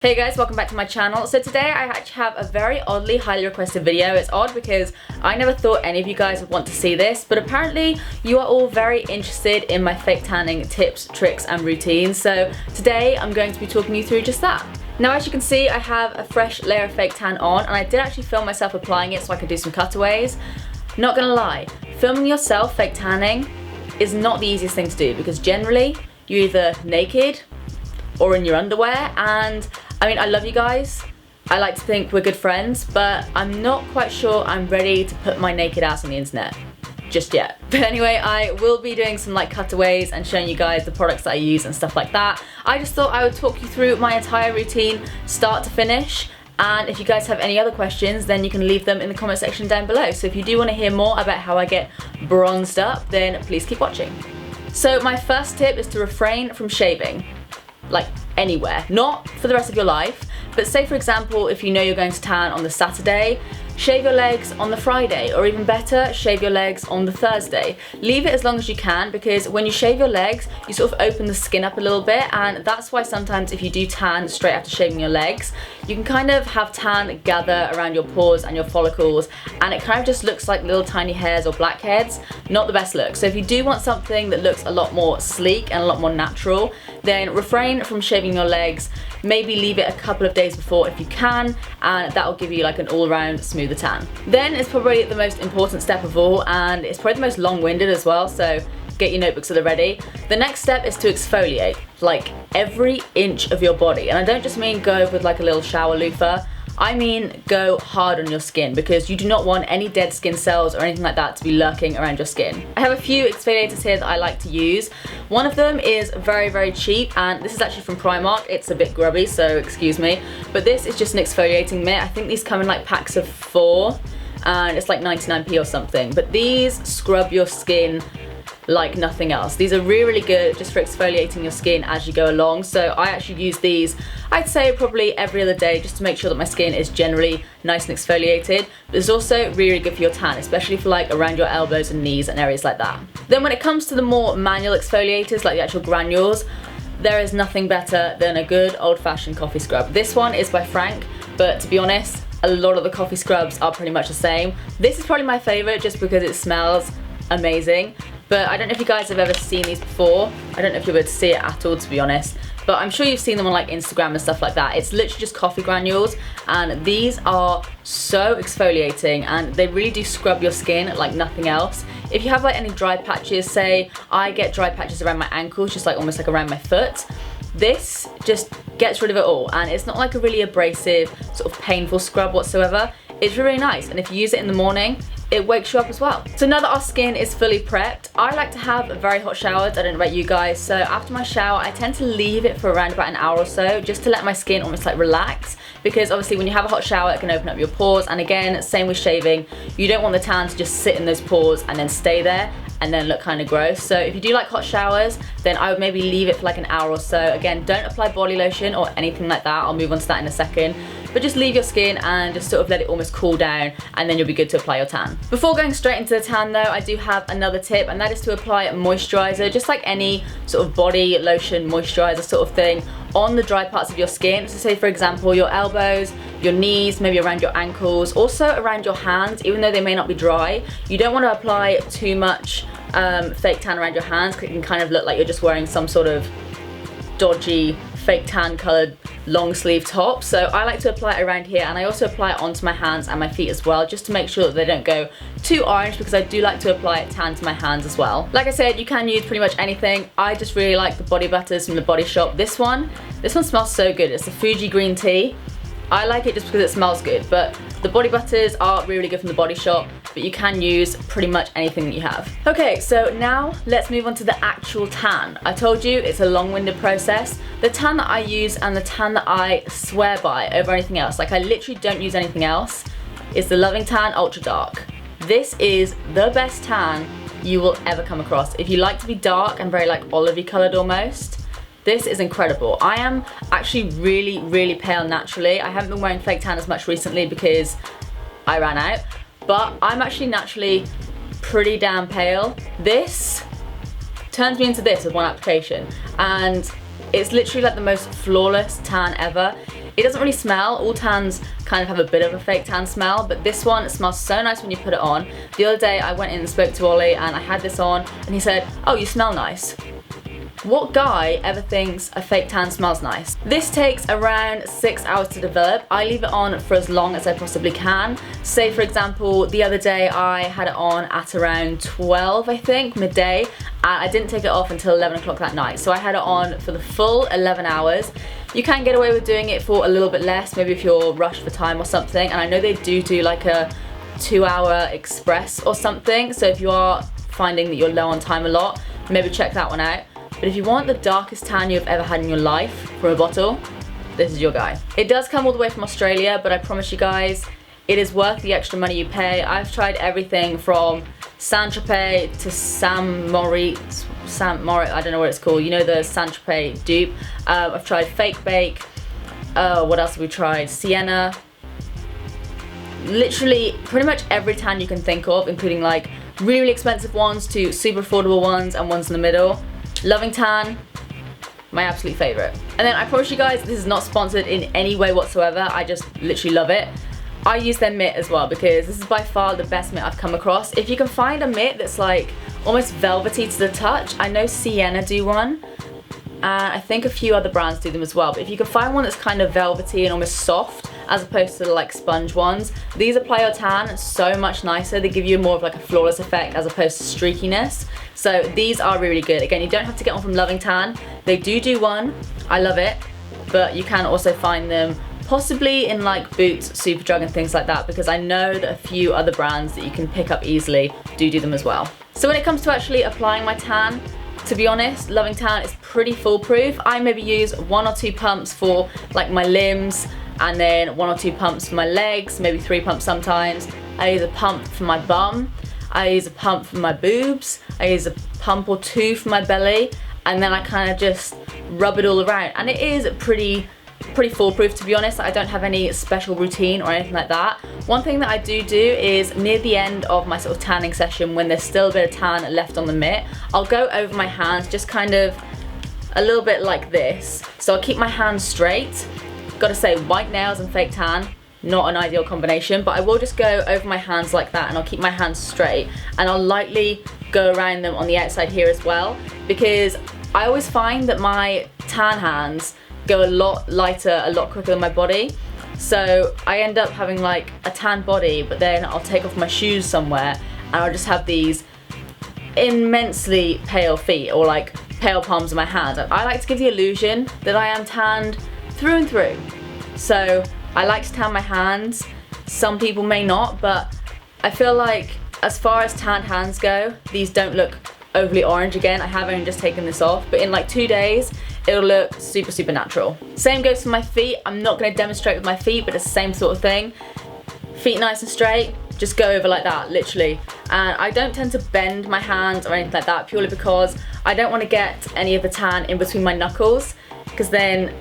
Hey guys, welcome back to my channel. So today I actually have a very oddly highly requested video. It's odd because I never thought any of you guys would want to see this, but apparently you are all very interested in my fake tanning tips, tricks and routines. So today I'm going to be talking you through just that. Now as you can see, I have a fresh layer of fake tan on, and I did actually film myself applying it so I could do some cutaways. Not gonna lie, filming yourself fake tanning is not the easiest thing to do because generally you're either naked or in your underwear, and I mean, I love you guys. I like to think we're good friends, but I'm not quite sure I'm ready to put my naked ass on the internet just yet. But anyway, I will be doing some like cutaways and showing you guys the products that I use and stuff like that. I just thought I would talk you through my entire routine, start to finish. And if you guys have any other questions, then you can leave them in the comment section down below. So if you do want to hear more about how I get bronzed up, then please keep watching. So my first tip is to refrain from shaving. Like anywhere, not for the rest of your life, but say for example if you know you're going to tan on the Saturday, shave your legs on the Friday, or even better, shave your legs on the Thursday. Leave it as long as you can, because when you shave your legs you sort of open the skin up a little bit, and that's why sometimes if you do tan straight after shaving your legs, you can kind of have tan gather around your pores and your follicles, and it kind of just looks like little tiny hairs or blackheads. Not the best look. So if you do want something that looks a lot more sleek and a lot more natural, then refrain from shaving your legs. Maybe leave it a couple of days before if you can, and that will give you like an all-round smoother tan. Then it's probably the most important step of all, and it's probably the most long-winded as well, so get your notebooks at the ready. The next step is to exfoliate, like every inch of your body. And I don't just mean go with like a little shower loofah, I mean go hard on your skin, because you do not want any dead skin cells or anything like that to be lurking around your skin. I have a few exfoliators here that I like to use. One of them is very cheap, and this is actually from Primark. It's a bit grubby, so excuse me, but this is just an exfoliating mitt. I think these come in like packs of 4 and it's like 99p or something, but these scrub your skin like nothing else. These are really good just for exfoliating your skin as you go along. So I actually use these, I'd say probably every other day, just to make sure that my skin is generally nice and exfoliated. But it's also really good for your tan, especially for like around your elbows and knees and areas like that. Then when it comes to the more manual exfoliators, like the actual granules, there is nothing better than a good old-fashioned coffee scrub. This one is by Frank, but to be honest, a lot of the coffee scrubs are pretty much the same. This is probably my favorite just because it smells amazing. But I don't know if you guys have ever seen these before. I don't know if you'll be able to see it at all, to be honest. But I'm sure you've seen them on like Instagram and stuff like that. It's literally just coffee granules, and these are so exfoliating, and they really do scrub your skin like nothing else. If you have like any dry patches, say I get dry patches around my ankles, just like almost like around my foot, this just gets rid of it all, and it's not like a really abrasive, sort of painful scrub whatsoever. It's really nice, and if you use it in the morning, it wakes you up as well. So now that our skin is fully prepped, I like to have very hot showers. I don't know about you guys, so after my shower I tend to leave it for around about an hour or so, just to let my skin almost like relax, because obviously when you have a hot shower it can open up your pores, and again, same with shaving, you don't want the tan to just sit in those pores and then stay there and then look kind of gross. So if you do like hot showers, then I would maybe leave it for like an hour or so. Again, don't apply body lotion or anything like that, I'll move on to that in a second, but just leave your skin and just sort of let it almost cool down, and then you'll be good to apply your tan. Before going straight into the tan though, I do have another tip, and that is to apply moisturizer, just like any sort of body lotion moisturizer sort of thing, on the dry parts of your skin. So say for example your elbows, your knees, maybe around your ankles, also around your hands, even though they may not be dry. You don't want to apply too much fake tan around your hands, because it can kind of look like you're just wearing some sort of dodgy fake tan coloured long sleeve top. So I like to apply it around here, and I also apply it onto my hands and my feet as well, just to make sure that they don't go too orange, because I do like to apply it tan to my hands as well. Like I said, you can use pretty much anything. I just really like the body butters from the Body Shop. This one smells so good. It's the Fuji green tea. I like it just because it smells good, but the body butters are really good from the Body Shop, but you can use pretty much anything that you have. Okay, so now let's move on to the actual tan. I told you it's a long-winded process. The tan that I use and the tan that I swear by over anything else, like I literally don't use anything else, is the Loving Tan Ultra Dark. This is the best tan you will ever come across. If you like to be dark and very like olivey coloured almost, this is incredible. I am actually really pale naturally. I haven't been wearing fake tan as much recently because I ran out, but I'm actually naturally pretty damn pale. This turns me into this with one application, and it's literally like the most flawless tan ever. It doesn't really smell. All tans kind of have a bit of a fake tan smell, but this one, it smells so nice when you put it on. The other day I went in and spoke to Ollie and I had this on and he said, "Oh, you smell nice." What guy ever thinks a fake tan smells nice? This takes around 6 hours to develop. I leave it on for as long as I possibly can. Say for example, the other day I had it on at around 12, I think, midday, and I didn't take it off until 11 o'clock that night. So I had it on for the full 11 hours. You can get away with doing it for a little bit less, maybe if you're rushed for time or something, and I know they do like a 2-hour express or something, so if you are finding that you're low on time a lot, maybe check that one out. But if you want the darkest tan you've ever had in your life from a bottle, this is your guy. It does come all the way from Australia, but I promise you guys, it is worth the extra money you pay. I've tried everything from Saint-Tropez to Saint Moritz, I don't know what it's called, you know, the Saint-Tropez dupe. I've tried Fake Bake, what else have we tried? Sienna. Literally pretty much every tan you can think of, including like really expensive ones to super affordable ones and ones in the middle. Loving Tan, my absolute favourite. And then I promise you guys, this is not sponsored in any way whatsoever, I just literally love it. I use their mitt as well because this is by far the best mitt I've come across. If you can find a mitt that's like almost velvety to the touch, I know Sienna do one, and I think a few other brands do them as well, but if you can find one that's kind of velvety and almost soft as opposed to the like sponge ones, these apply your tan so much nicer. They give you more of like a flawless effect as opposed to streakiness. So these are really good. Again, you don't have to get one from Loving Tan. They do one, I love it, but you can also find them possibly in like Boots, Superdrug and things like that, because I know that a few other brands that you can pick up easily do them as well. So when it comes to actually applying my tan, to be honest, Loving Tan is pretty foolproof. I maybe use 1 or 2 pumps for like my limbs, and then 1 or 2 pumps for my legs, maybe 3 pumps sometimes. I use a pump for my bum, I use a pump for my boobs, I use a pump or 2 for my belly, and then I kind of just rub it all around. And it is pretty foolproof, to be honest. I don't have any special routine or anything like that. One thing that I do is near the end of my sort of tanning session, when there's still a bit of tan left on the mitt, I'll go over my hands just kind of a little bit like this. So I'll keep my hands straight. Gotta say, white nails and fake tan, not an ideal combination, but I will just go over my hands like that, and I'll keep my hands straight, and I'll lightly go around them on the outside here as well, because I always find that my tan hands go a lot lighter, a lot quicker than my body. So I end up having like a tan body, but then I'll take off my shoes somewhere and I'll just have these immensely pale feet, or like pale palms of my hands. I like to give the illusion that I am tanned through and through. So I like to tan my hands. Some people may not, but I feel like as far as tanned hands go, these don't look overly orange. Again, I have only just taken this off, but in like 2 days, it'll look super natural. Same goes for my feet. I'm not going to demonstrate with my feet, but it's the same sort of thing. Feet nice and straight, just go over like that, literally. And I don't tend to bend my hands or anything like that, purely because I don't want to get any of the tan in between my knuckles, because then,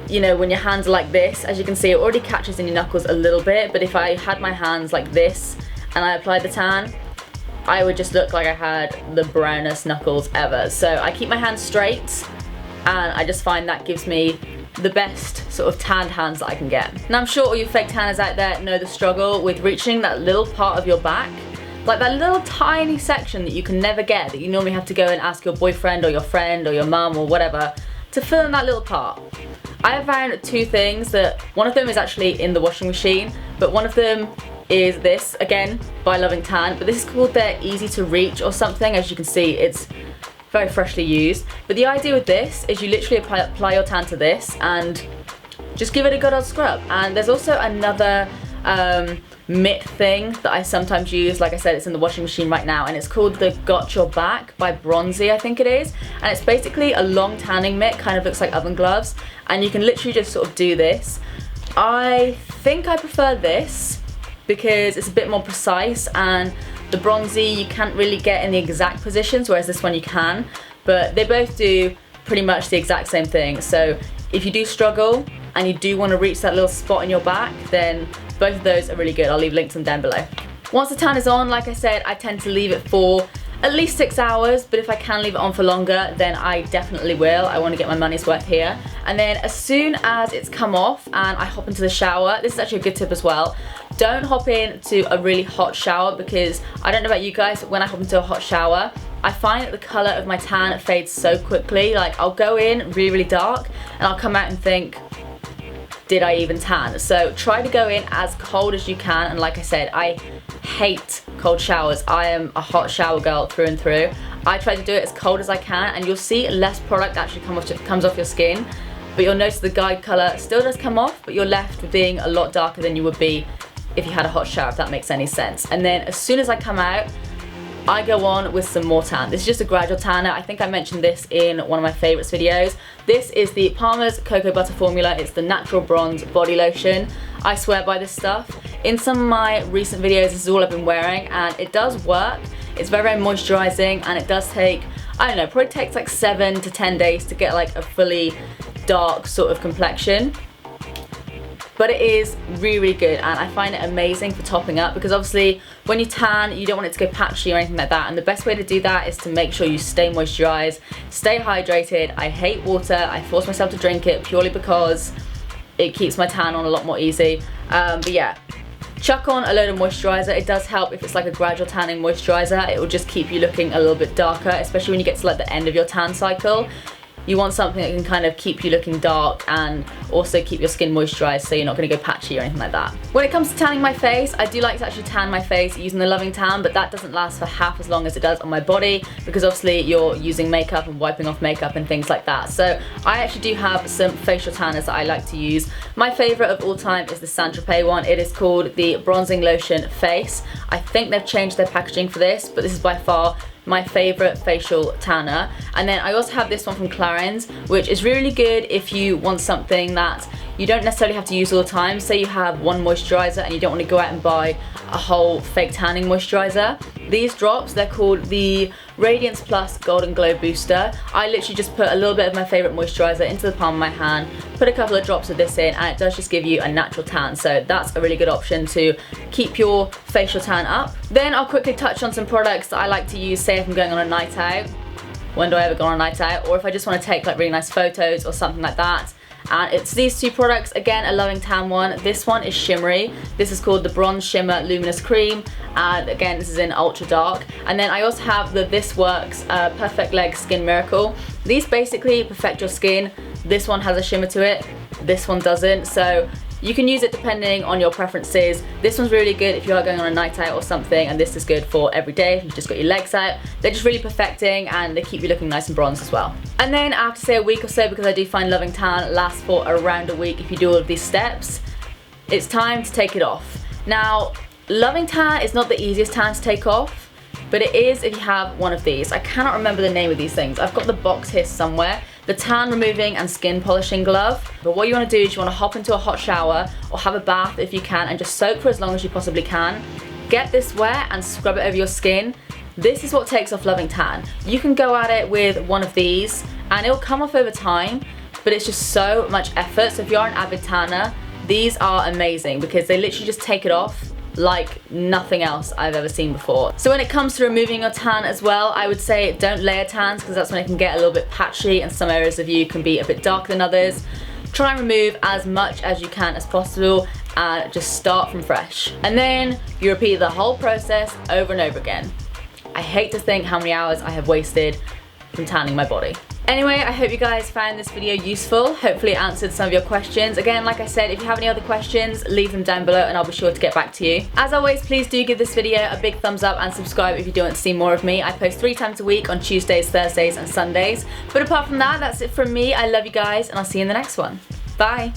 you know, when your hands are like this, as you can see, it already catches in your knuckles a little bit, but if I had my hands like this and I applied the tan, I would just look like I had the brownest knuckles ever. So I keep my hands straight, and I just find that gives me the best sort of tanned hands that I can get. Now I'm sure all you fake tanners out there know the struggle with reaching that little part of your back, like that little tiny section that you can never get, that you normally have to go and ask your boyfriend or your friend or your mum or whatever to fill in that little part. I have found 2 things. That one of them is actually in the washing machine, but one of them is this, again, by Loving Tan, but this is called their Easy to Reach or something. As you can see, it's very freshly used. But the idea with this is you literally apply your tan to this and just give it a good old scrub. And there's also another mitt thing that I sometimes use. Like I said, it's in the washing machine right now, and it's called the Got Your Back by Bronzy, I think it is. And it's basically a long tanning mitt, kind of looks like oven gloves, and you can literally just sort of do this. I think I prefer this because it's a bit more precise, and the Bronzy you can't really get in the exact positions, whereas this one you can. But they both do pretty much the exact same thing. So if you do struggle and you do want to reach that little spot in your back, then both of those are really good. I'll leave links to them down below. Once the tan is on, like I said, I tend to leave it for at least 6 hours, but if I can leave it on for longer, then I definitely will. I want to get my money's worth here. And then as soon as it's come off and I hop into the shower, this is actually a good tip as well. Don't hop into a really hot shower, because I don't know about you guys, but when I hop into a hot shower, I find that the colour of my tan fades so quickly. Like, I'll go in really, really dark and I'll come out and think, did I even tan? So try to go in as cold as you can. And like I said, I hate cold showers. I am a hot shower girl through and through. I try to do it as cold as I can, and you'll see less product actually comes off your skin, but you'll notice the guide colour still does come off, but you're left with being a lot darker than you would be if you had a hot shower, if that makes any sense. And then as soon as I come out, I go on with some more tan. This is just a Gradual Tanner. I think I mentioned this in one of my favourites videos. This is the Palmer's Cocoa Butter Formula. It's the Natural Bronze Body Lotion. I swear by this stuff. In some of my recent videos, this is all I've been wearing, and it does work. It's very, very moisturising, and it does take, I don't know, probably takes like 7 to 10 days to get like a fully dark sort of complexion. But it is really, really good, and I find it amazing for topping up, because obviously when you tan, you don't want it to go patchy or anything like that, and the best way to do that is to make sure you stay moisturised, stay hydrated. I hate water. I force myself to drink it purely because it keeps my tan on a lot more easy. But yeah, chuck on a load of moisturiser. It does help if it's like a gradual tanning moisturiser. It will just keep you looking a little bit darker, especially when you get to like the end of your tan cycle. You want something that can kind of keep you looking dark and also keep your skin moisturised, so you're not going to go patchy or anything like that. When it comes to tanning my face, I do like to actually tan my face using the Loving Tan, but that doesn't last for half as long as it does on my body, because obviously you're using makeup and wiping off makeup and things like that. So I actually do have some facial tanners that I like to use. My favourite of all time is the Saint-Tropez one. It is called the Bronzing Lotion Face. I think they've changed their packaging for this, but this is by far my favourite facial tanner. And then I also have this one from Clarins, which is really good if you want something that you don't necessarily have to use all the time. Say you have one moisturiser and you don't want to go out and buy a whole fake tanning moisturiser. These drops, they're called the Radiance Plus Golden Glow Booster. I literally just put a little bit of my favourite moisturiser into the palm of my hand, put a couple of drops of this in, and it does just give you a natural tan. So that's a really good option to keep your facial tan up. Then I'll quickly touch on some products that I like to use, say if I'm going on a night out. When do I ever go on a night out? Or if I just want to take like really nice photos or something like that. And it's these two products. Again, a Loving Tan one. This one is shimmery. This is called the Bronze Shimmer Luminous Cream, and again, this is in ultra dark. And then I also have the This Works Perfect Leg Skin Miracle. These basically perfect your skin. This one has a shimmer to it, this one doesn't, so you can use it depending on your preferences. This one's really good if you are going on a night out or something, and this is good for every day if you've just got your legs out. They're just really perfecting, and they keep you looking nice and bronzed as well. And then I have to say a week or so, because I do find Loving Tan lasts for around a week if you do all of these steps. It's time to take it off. Now, Loving Tan is not the easiest tan to take off, but it is if you have one of these. I cannot remember the name of these things. I've got the box here somewhere. The Tan Removing and Skin Polishing Glove. But what you want to do is you want to hop into a hot shower or have a bath if you can, and just soak for as long as you possibly can. Get this wet and scrub it over your skin. This is what takes off Loving Tan. You can go at it with one of these and it'll come off over time, but it's just so much effort. So if you're an avid tanner, these are amazing because they literally just take it off like nothing else I've ever seen before. So when it comes to removing your tan as well, I would say don't layer tans, because that's when it can get a little bit patchy and some areas of you can be a bit darker than others. Try and remove as much as you can as possible and just start from fresh. And then you repeat the whole process over and over again. I hate to think how many hours I have wasted from tanning my body. Anyway, I hope you guys found this video useful. Hopefully it answered some of your questions. Again, like I said, if you have any other questions, leave them down below and I'll be sure to get back to you. As always, please do give this video a big thumbs up and subscribe if you do want to see more of me. I post 3 times a week on Tuesdays, Thursdays and Sundays. But apart from that, that's it from me. I love you guys and I'll see you in the next one. Bye.